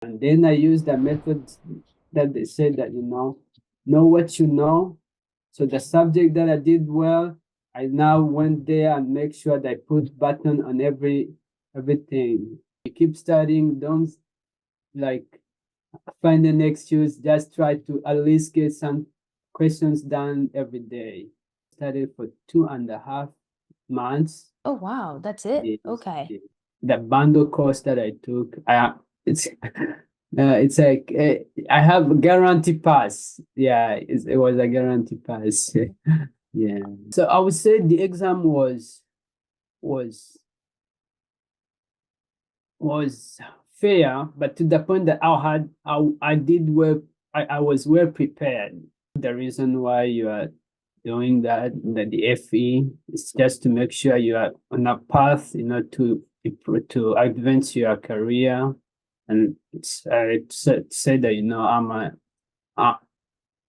And then I used the methods that they said that, know what you know. So the subject that I did well, I now went there and make sure that I put button on everything. You keep studying, don't like find an excuse, just try to at least get some questions done every day. Studied for 2.5 months. Oh, wow. That's it. Yes, Okay. yes. The bundle course that I took, it's like I have a guarantee pass. Yeah, it was a guarantee pass. Yeah. So I would say the exam was was fair, but to the point that I did well. I was well prepared. The reason why you are doing the FE is just to make sure you are on a path, to advance your career. And it's said that uh,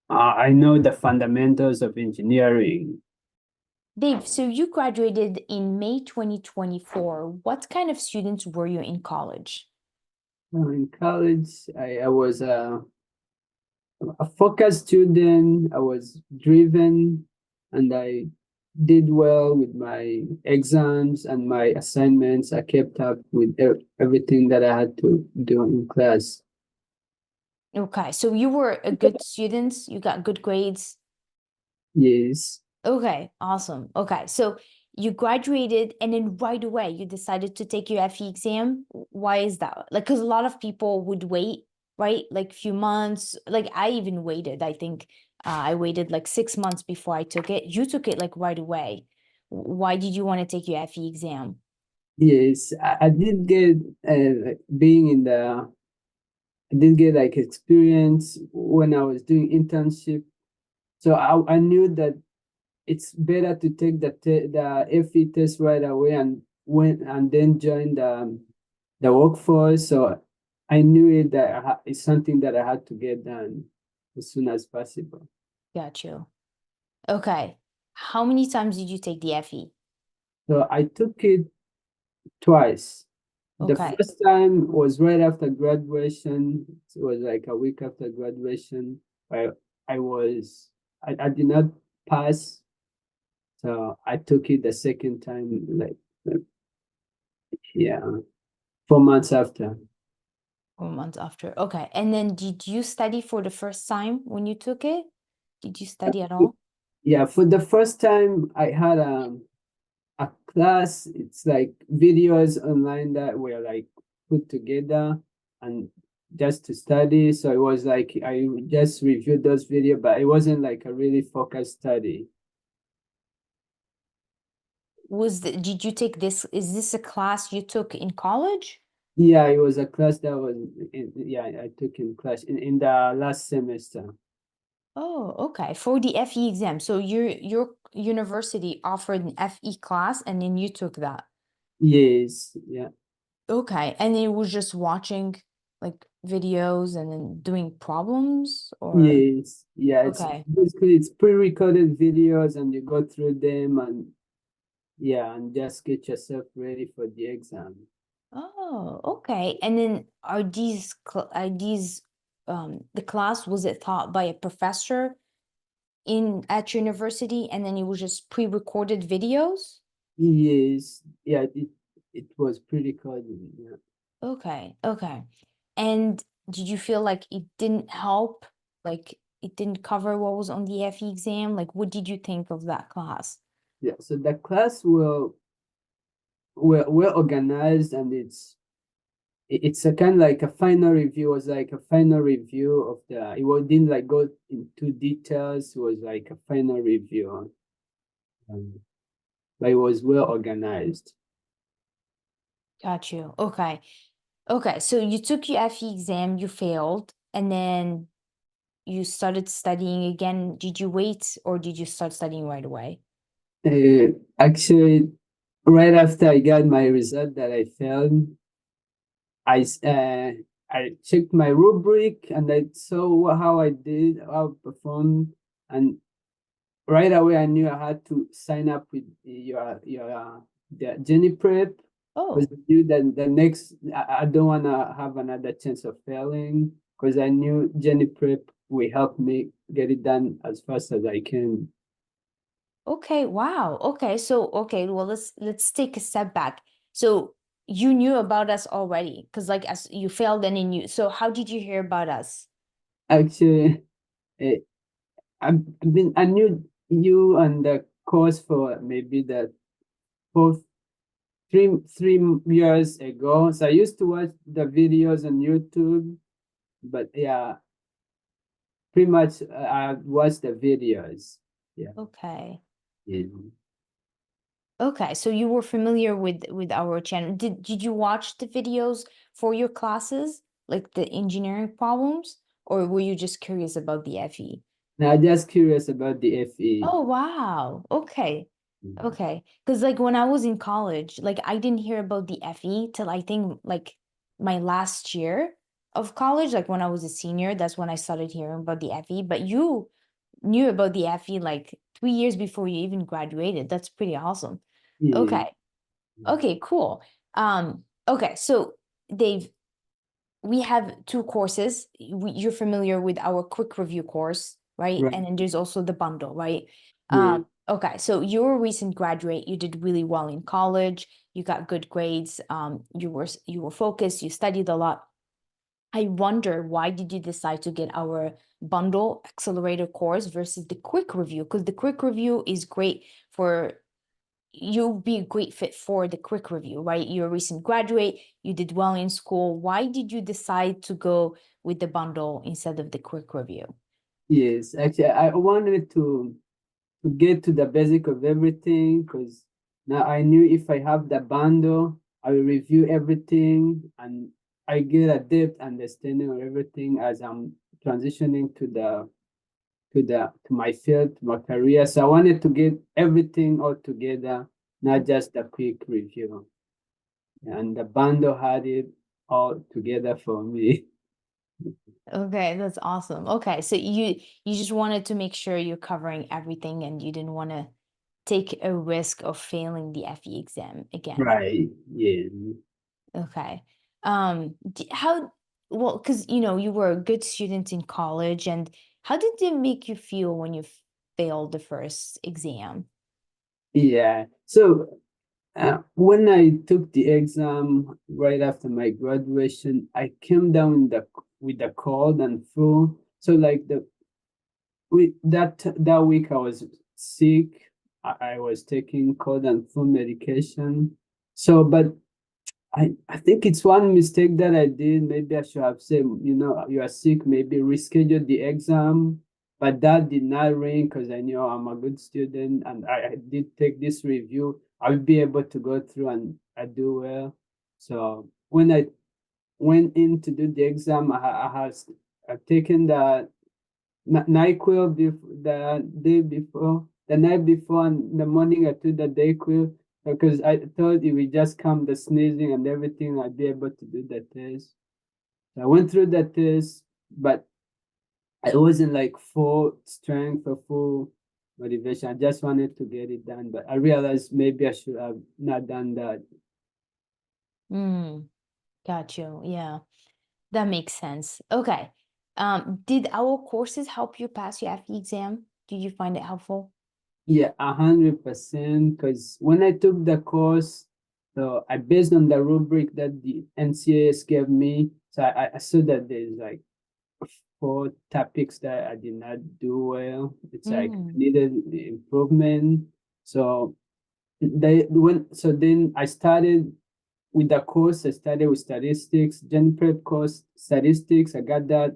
I know the fundamentals of engineering. Dave, so you graduated in May 2024. What kind of students were you in college? In college, I was a focused student. I was driven, and I did well with my exams and my assignments. I kept up with everything that I had to do in class. Okay, so you were a good student, you got good grades. Yes. Okay, awesome. Okay, so you graduated and then right away you decided to take your FE exam. Why is that? Like, because a lot of people would wait, right? Like few months. Like I even waited. I think I waited like 6 months before I took it. You took it like right away. Why did you want to take your FE exam? Yes, I did get being in the I did get like experience when I was doing internship. So I knew that it's better to take the FE test right away and then join the workforce. So I knew it that it's something that I had to get done as soon as possible. Got you. Okay. How many times did you take the FE? So I took it twice. The Okay. first time was right after graduation. It was like a week after graduation. I I did not pass, so I took it the second time, yeah, 4 months after. 4 months after. Okay. And then did you study for the first time when you took it? Did you study at all? Yeah, for the first time I had a class. It's like videos online that were like put together and just to study. So it was like I just reviewed those videos, but it wasn't like a really focused study. Did you take this? Is this a class you took in college? Yeah, it was a class that was yeah, I took in class in the last semester. Oh, okay. For the FE exam. So your university offered an FE class and then you took that. Yes, yeah. Okay. And then it was just watching like videos and then doing problems or Yes, yeah, it's okay. basically it's pre-recorded videos and you go through them and yeah, and just get yourself ready for the exam. Oh, okay. And then are these the class was it taught by a professor in at university and then it was just pre-recorded videos? Yes, yeah, it was pre-recorded. Yeah. Okay, okay. And did you feel like it didn't help? Like it didn't cover what was on the FE exam? Like what did you think of that class? Yeah, so the class well organized and it's a kind of like a final review. It was like a final review of didn't like go into details. It was like a final review, um, but it was well organized. Got you. Okay. Okay, so you took your FE exam, you failed, and then you started studying again. Did you wait or did you start studying right away? Actually, right after I got my result that I failed, I I checked my rubric and I saw how I did, how I performed, and right away I knew I had to sign up with the Genieprep. Oh, I knew that the next, I don't want to have another chance of failing because I knew Genieprep will help me get it done as fast as I can. okay. Wow. Okay. So, okay, well, let's take a step back. So you knew about us already because like as you failed and you knew. So how did you hear about us? Actually, eh, I knew you on the course for maybe the fourth, 3 years ago. So I used to watch the videos on YouTube, but yeah, pretty much I watched the videos. Yeah. Okay. Yeah. Okay, so you were familiar with our channel. Did you watch the videos for your classes, like the engineering problems, or were you just curious about the FE? Now, just curious about the FE. Oh, wow. Okay. Mhm. Okay. Because like when I was in college, like I didn't hear about the FE till I think like my last year of college, like when I was a senior, that's when I started hearing about the FE. But you knew about the FE like 3 years before you even graduated. That's pretty awesome. Yeah. Okay. Okay, cool. Okay, so Dave, we have two courses. You're familiar with our quick review course, right? Right. And then there's also the bundle, right? Yeah. Okay, so you're a recent graduate. You did really well in college. You got good grades. You were focused. You studied a lot. I wonder why did you decide to get our bundle accelerator course versus the quick review? Because the quick review is great for you'll be a great fit for the quick review, right? You're a recent graduate, you did well in school. Why did you decide to go with the bundle instead of the quick review? Yes. Actually, I wanted to get to the basic of everything because now I knew if I have the bundle, I will review everything and I get a depth understanding of everything as I'm transitioning to my field, to my career. So I wanted to get everything all together, not just a quick review. And the bundle had it all together for me. Okay, that's awesome. Okay, so you just wanted to make sure you're covering everything and you didn't want to take a risk of failing the FE exam again. Right. Yeah. Okay. How, well, because you were a good student in college, and how did it make you feel when you failed the first exam? Yeah. So when I took the exam right after my graduation, I came down with the cold and flu. So like the with that week I was sick. I was taking cold and flu medication. So, but I think it's one mistake that I did. Maybe I should have said, you are sick, maybe reschedule the exam. But that did not ring because I knew I'm a good student and I did take this review. I'll be able to go through and I do well. So when I went in to do the exam, I've taken the NyQuil the day before, the night before, and the morning I took the DayQuil because I thought it would just come the sneezing and everything. I'd be able to do the test. So I went through the test, but I wasn't like full strength or full motivation. I just wanted to get it done, but I realized maybe I should have not done that. Mm, got you. Yeah. That makes sense. Okay. Did our courses help you pass your FE exam? Did you find it helpful? Yeah, 100%. Because when I took the course, so I based on the rubric that the NCAS gave me. So I saw that there's like 4 topics that I did not do well. It's like Mm, needed improvement. So then I started with the course. I started with statistics, gen prep course, statistics. I got that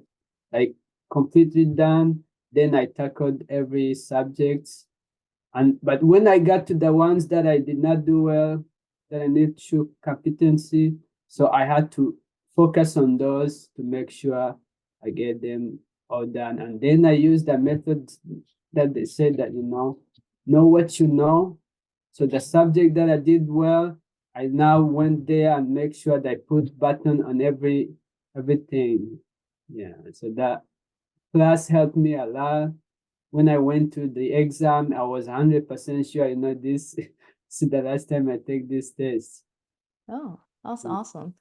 like completely done. Then I tackled every subject but when I got to the ones that I did not do well, that I need to show competency, so I had to focus on those to make sure I get them all done. And then I used the methods that they said that know what you know. So the subject that I did well, I now went there and make sure that I put button on everything. Yeah, so that class helped me a lot when I went to the exam, I was 100% sure, this is the last time I take this test. Oh, that's Mm. awesome.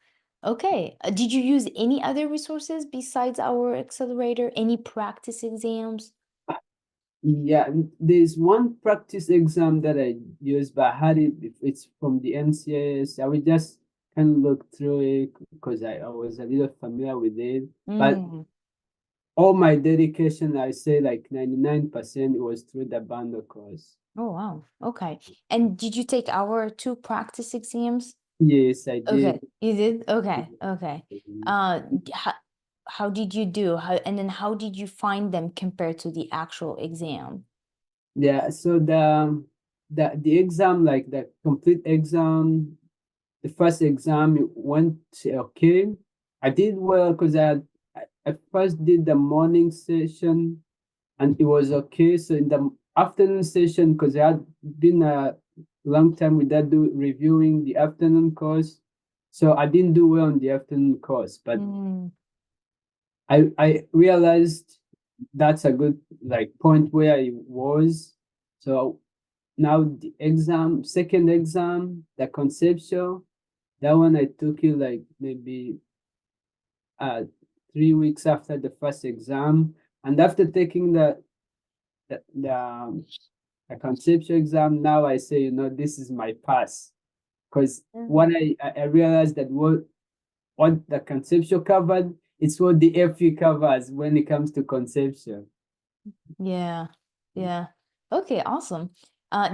Okay. Did you use any other resources besides our accelerator? Any practice exams? Yeah, there's one practice exam that I used, but I had it. It's from the NCS. I would just kind of look through it because I was a little familiar with it. But Mm. all my dedication, I say like 99%, it was through the bundle course. Oh, wow. Okay. And did you take our two practice exams? Yes, I did. Okay, you did? Okay, okay. How did you do? And then how did you find them compared to the actual exam? Yeah, so the exam, like the complete exam, the first exam it went okay. I did well because I first did the morning session and it was okay. So in the afternoon session, because I had been a long time without reviewing the afternoon course, so I didn't do well on the afternoon course. But Mm, I realized that's a good like point where I was. So now the exam, second exam, the conceptual, that one I took it like maybe 3 weeks after the first exam. And after taking the, the, um, the conceptual exam, now I say, this is my pass. Because what mm. I realized that what the conceptual covered, it's what the FE covers when it comes to conceptual. Yeah, yeah. Okay, awesome.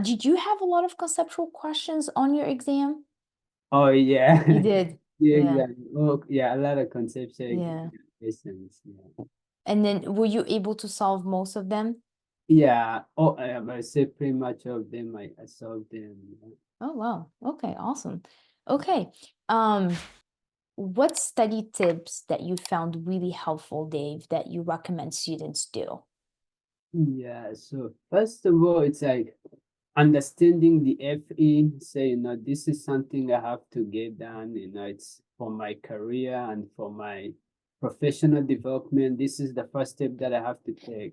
Did you have a lot of conceptual questions on your exam? Oh yeah. You did. Yeah, Yeah, exactly. Oh yeah, a lot of conceptual yeah. questions. Yeah. And then were you able to solve most of them? Yeah. Oh, I say pretty much of them. I solved them. Yeah. Oh, wow. Okay, awesome. Okay. Um, what study tips that you found really helpful, Dave, that you recommend students do? Yeah. So first of all, it's like understanding the FE. Say, this is something I have to get done. It's for my career and for my professional development. This is the first step that I have to take.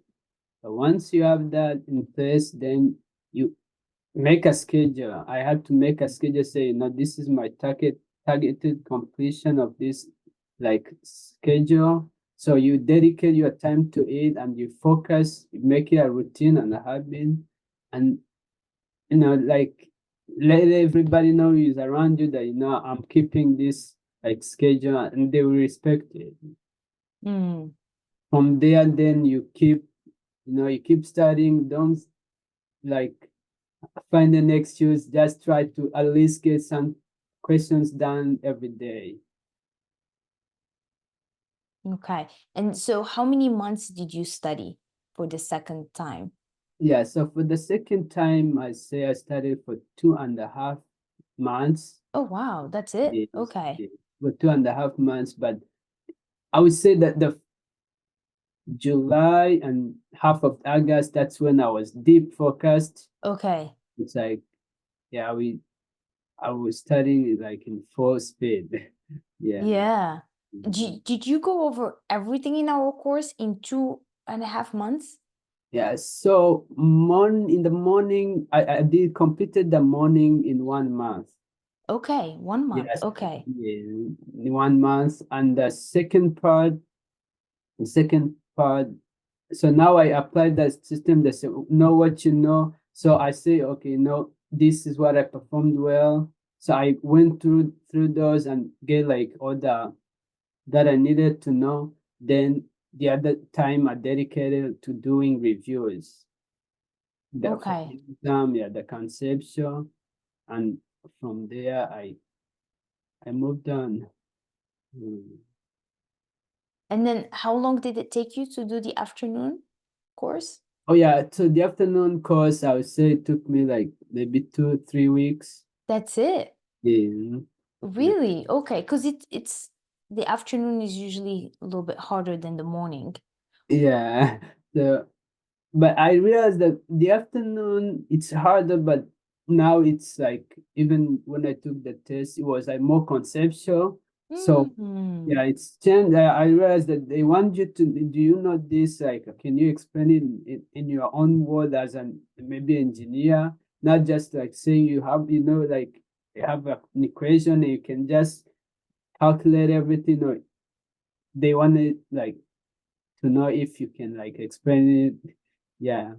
So once you have that in place, then you make a schedule. I had to make a schedule say, this is my targeted completion of this like schedule. So you dedicate your time to it and you focus, you make it a routine and a habit. And like let everybody know who's around you that I'm keeping this like schedule and they will respect it. Mm, From there, then you keep studying, don't like find an excuse, just try to at least get some questions done every day. okay. And so how many months did you study for the second time? Yeah, so for the second time, I say I studied for 2.5 months. Oh, wow, that's it. Yes, Okay. yes, for 2.5 months, but I would say that the July and half of August, that's when I was deep focused. Okay. It's like, yeah, I was studying it like in full speed. Yeah. Yeah. Mhm. Did you go over everything in our course in 2.5 months? Yeah, so in the morning, I did completed the morning in 1 month. Okay, 1 month. Yes, Okay. yeah, in 1 month, and the second part. So now I apply the system that say, know what you know. So I say, okay, this is what I performed well. So I went through those and get like all the that I needed to know. Then the other time I dedicated to doing reviews. For Okay. the exam, yeah, the conceptual, and from there I moved on. Mm. And then how long did it take you to do the afternoon course? Oh yeah, so the afternoon course, I would say it took me like maybe 2, 3 weeks. That's it. Yeah, yeah, Really? Okay, because it's the afternoon is usually a little bit harder than the morning. yeah. So, but I realized that the afternoon it's harder, but now it's like even when I took the test, it was like more conceptual. So Mm. yeah, it's changed. I realized that they want you to do you know this? Like, can you explain it in your own word as an maybe engineer, not just like saying you have, like have an equation, you can just calculate everything, or they want it like to know if you can like explain it, yeah,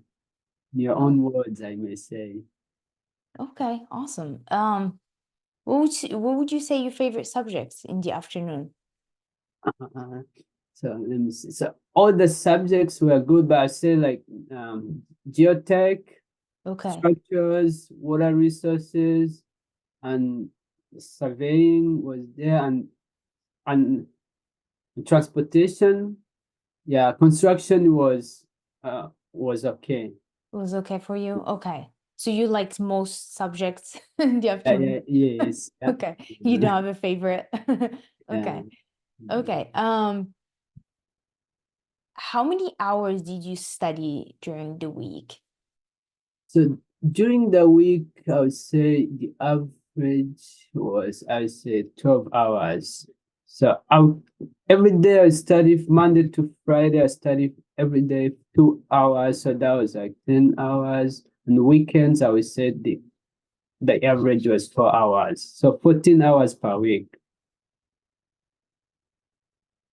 in your Oh, own words, I may say. okay, awesome. What would you say your favorite subjects in the afternoon? Uh, so let me see. So all the subjects were good, but I say like geotech, Okay. structures, water resources, and surveying was there, and transportation. Yeah, construction was okay. It was okay for you? Okay. So you liked most subjects in the Yeah, afternoon? yeah, yes, yeah, Okay. You don't have a favorite. yeah. Okay. Okay. How many hours did you study during the week? So during the week, I would say the average was, I would say, 12 hours. So every day I study Monday to Friday, I study every day 2 hours. So that was like 10 hours. And weekends, I would say the average was 4 hours. So 14 hours per week.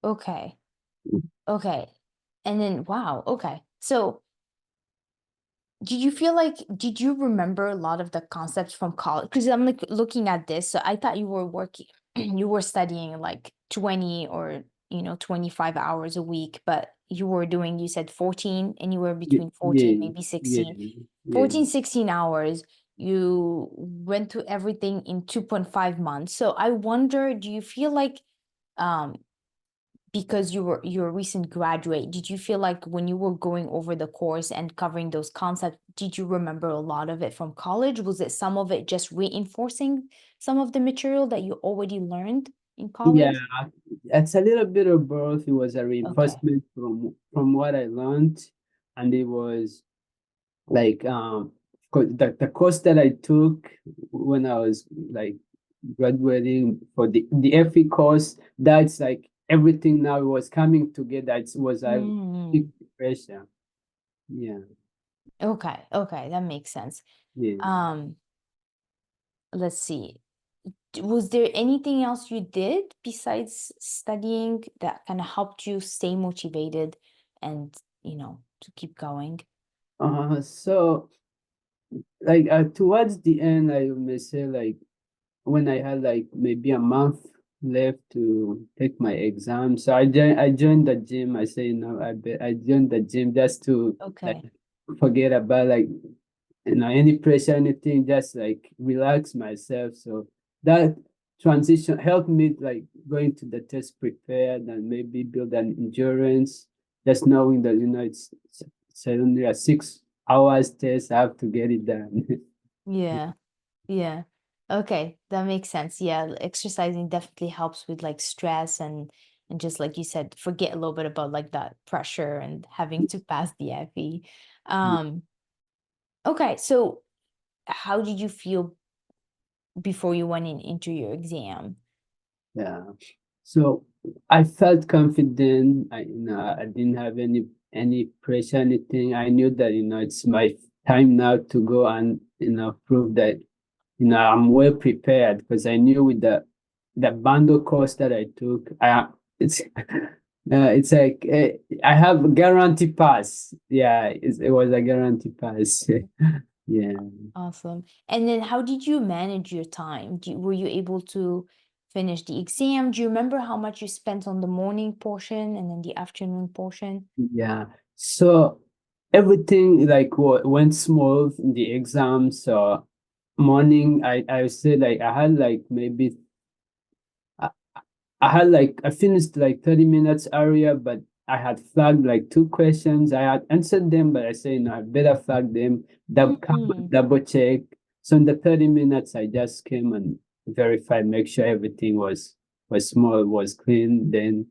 Okay. Okay. And then, wow. Okay. So did you remember a lot of the concepts from college? Because I'm like looking at this, so I thought you were working, you were studying like 20 or 25 hours a week, but you were doing, you said 14, anywhere between 14, Yeah, maybe yeah, 16, yeah. 14, 16 hours. You went through everything in 2.5 months. So I wonder, do you feel like um because you're a recent graduate, did you feel like when you were going over the course and covering those concepts, did you remember a lot of it from college? Was it some of it just reinforcing some of the material that you already learned in Yeah, college? it's a little bit of both. It was a Okay. reinforcement from what I learned, and it was like the course that I took when I was like graduating for the FE course. That's like everything now was coming together. It was a big Mm, pressure. Yeah, okay, okay, that makes sense. yeah. Um, let's see. Was there anything else you did besides studying that kind of helped you stay motivated and, to keep going? So like towards the end, I may say like when I had like maybe a month left to take my exam. So I joined the gym. I say, I joined the gym just to like Okay. forget about like any pressure, anything, just like relax myself. So that transition helped me like going to the test prepared and maybe build an endurance, just knowing that it's only a 6 hours test, I have to get it done. Yeah. Yeah. Okay, that makes sense. Yeah, exercising definitely helps with like stress and just like you said, forget a little bit about like that pressure and having to pass the FE. Um, okay, so how did you feel before you went into your exam? Yeah. So I felt confident. I didn't have any pressure, anything. I knew that it's my time now to go and prove that I'm well prepared, because I knew with the bundle course that I took, it's like I have a guarantee pass. Yeah, it was a guarantee pass. Yeah. Awesome. And then how did you manage your time? Were you able to finish the exam? Do you remember how much you spent on the morning portion and then the afternoon portion? Yeah. So everything like went smooth in the exam. So morning, I would say like I had like maybe I, I finished like 30 minutes earlier, but I had flagged like two questions. I had answered them, but I say I better flag them, Mm, double check. So in the 30 minutes, I just came and verified, make sure everything was small, was clean. Then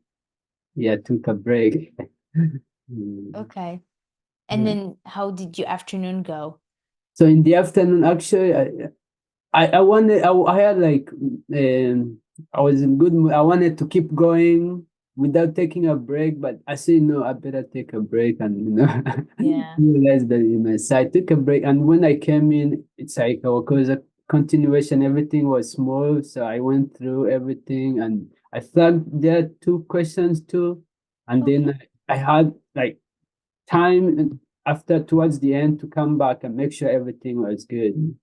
yeah, took a break. Mm, okay. And yeah. then how did your afternoon go? So in the afternoon, actually, I wanted, I had like, I was in good mood. I wanted to keep going without taking a break, but I said, no, I better take a break and, Yeah. realize that, so I took a break. And when I came in, it's like, continuation, everything was smooth. So I went through everything and I thought there are two questions too. And Okay. then I had like time after towards the end to come back and make sure everything was good.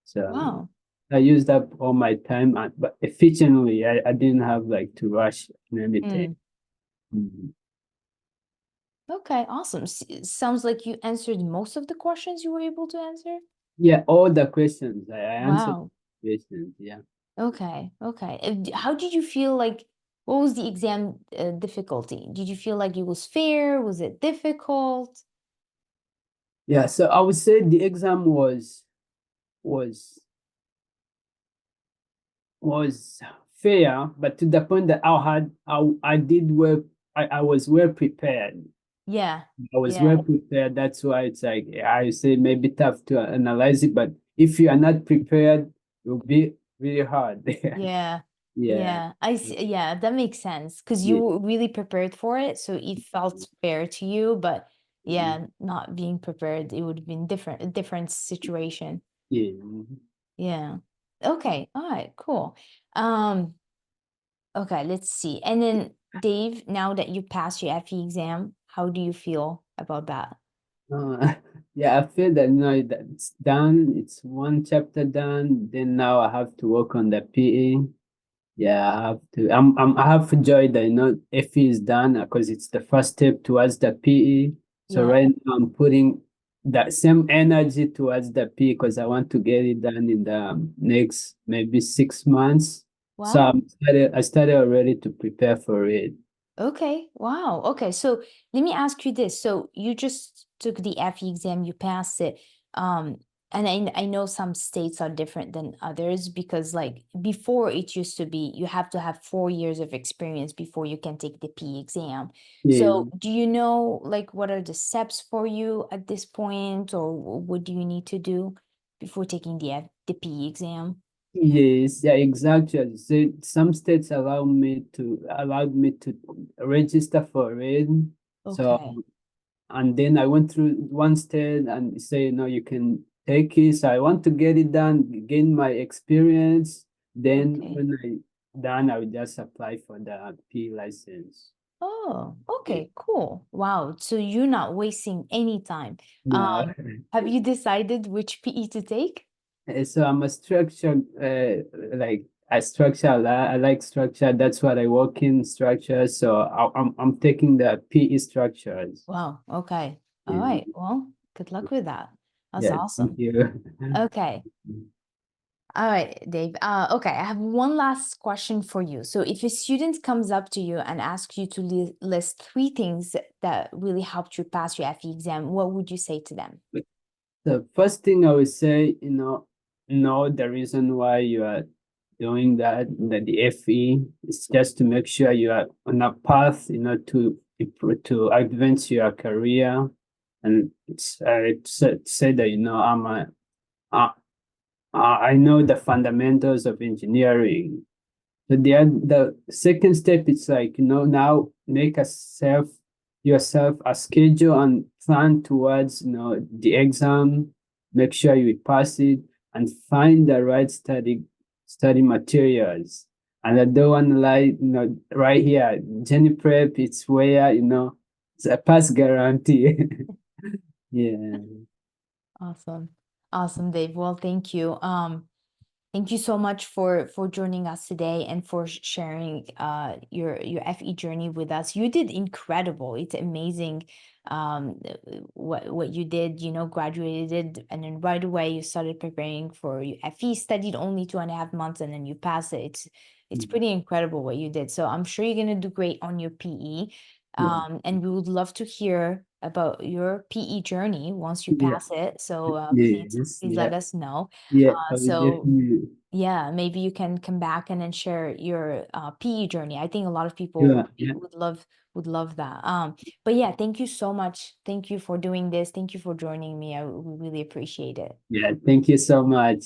So Wow. I used up all my time, but efficiently. I didn't have like to rush and anything. Mm. Mhm. Okay, awesome. Sounds like you answered most of the questions you were able to answer. Yeah, all the questions. I answered Wow. the questions. Yeah. Okay, okay. How did you feel like, what was the exam difficulty? Did you feel like it was fair? Was it difficult? Yeah. So I would say the exam was was fair, but to the point that I did well. I was well prepared. Yeah, I was well yeah, prepared. That's why it's like I say maybe tough to analyze it, but if you are not prepared, it will be really hard. yeah, Yeah. yeah. I see. Yeah, that makes sense because you Yeah. were really prepared for it, so it felt fair to you. But Mhm. yeah, not being prepared, it would have been a different situation. Yeah. Mhm. Yeah. Okay. All right. Cool. Um. Okay. Let's see. And then Dave, now that you passed your FE exam, how do you feel about that? Yeah, I feel that that it's done. It's one chapter done. Then now I have to work on the PE. Yeah, I have to. I have joy that FE is done because it's the first step towards the PE. So Yeah. right now I'm putting that same energy towards the PE because I want to get it done in the next maybe 6 months. So Wow. I started already to prepare for it. Okay. Wow. Okay. So let me ask you this. So you just took the FE exam, you passed it. Um, and I know some states are different than others because like before it used to be you have to have 4 years of experience before you can take the PE exam. Yeah. So do you know like what are the steps for you at this point, or what do you need to do before taking the PE exam? Yes, yeah, exactly. So some states allowed me to register for it. So Okay. and then I went through one state and say, no, you can take it. So I want to get it done, gain my experience. Then Okay. when I done, I will just apply for the P license. Oh, Yeah. okay, cool. Wow. So you're not wasting any time. No. Have you decided which PE to take? So I'm a structure, like I structure. I like structure. That's what I work in structure. So I'm taking the PE structures. Wow. Okay. All Yeah, right. Well, good luck with that. That's yeah. Thank awesome. you. Okay. All right, Dave. Okay, I have one last question for you. So, if a student comes up to you and asks you to list 3 things that really helped you pass your FE exam, what would you say to them? The first thing I would say, know the reason why you are doing that the FE is just to make sure you are on a path, to improve, to advance your career. And it's say that, uh, I know the fundamentals of engineering. So the second step is like, now make yourself a schedule and plan towards, the exam, make sure you pass it and find the right study materials. And I don't want to lie, right here, Genieprep, it's where, it's a pass guarantee. Yeah. Awesome. Awesome, Dave. Well, thank you. Thank you so much for joining us today and for sharing your FE journey with us. You did incredible. It's amazing what you did, graduated and then right away you started preparing for your FE, studied only 2.5 months and then you passed it. It's Mm. pretty incredible what you did. So I'm sure you're gonna do great on your PE. Yeah. And we would love to hear about your PE journey once you Yeah. pass it. So Yes. please Yeah. let us know. Yeah. I will So definitely. yeah, maybe you can come back and then share your PE journey. I think a lot of people Yeah. Yeah. would love that. But yeah, thank you so much. Thank you for doing this. Thank you for joining me. We really appreciate it. Yeah. Thank you so much.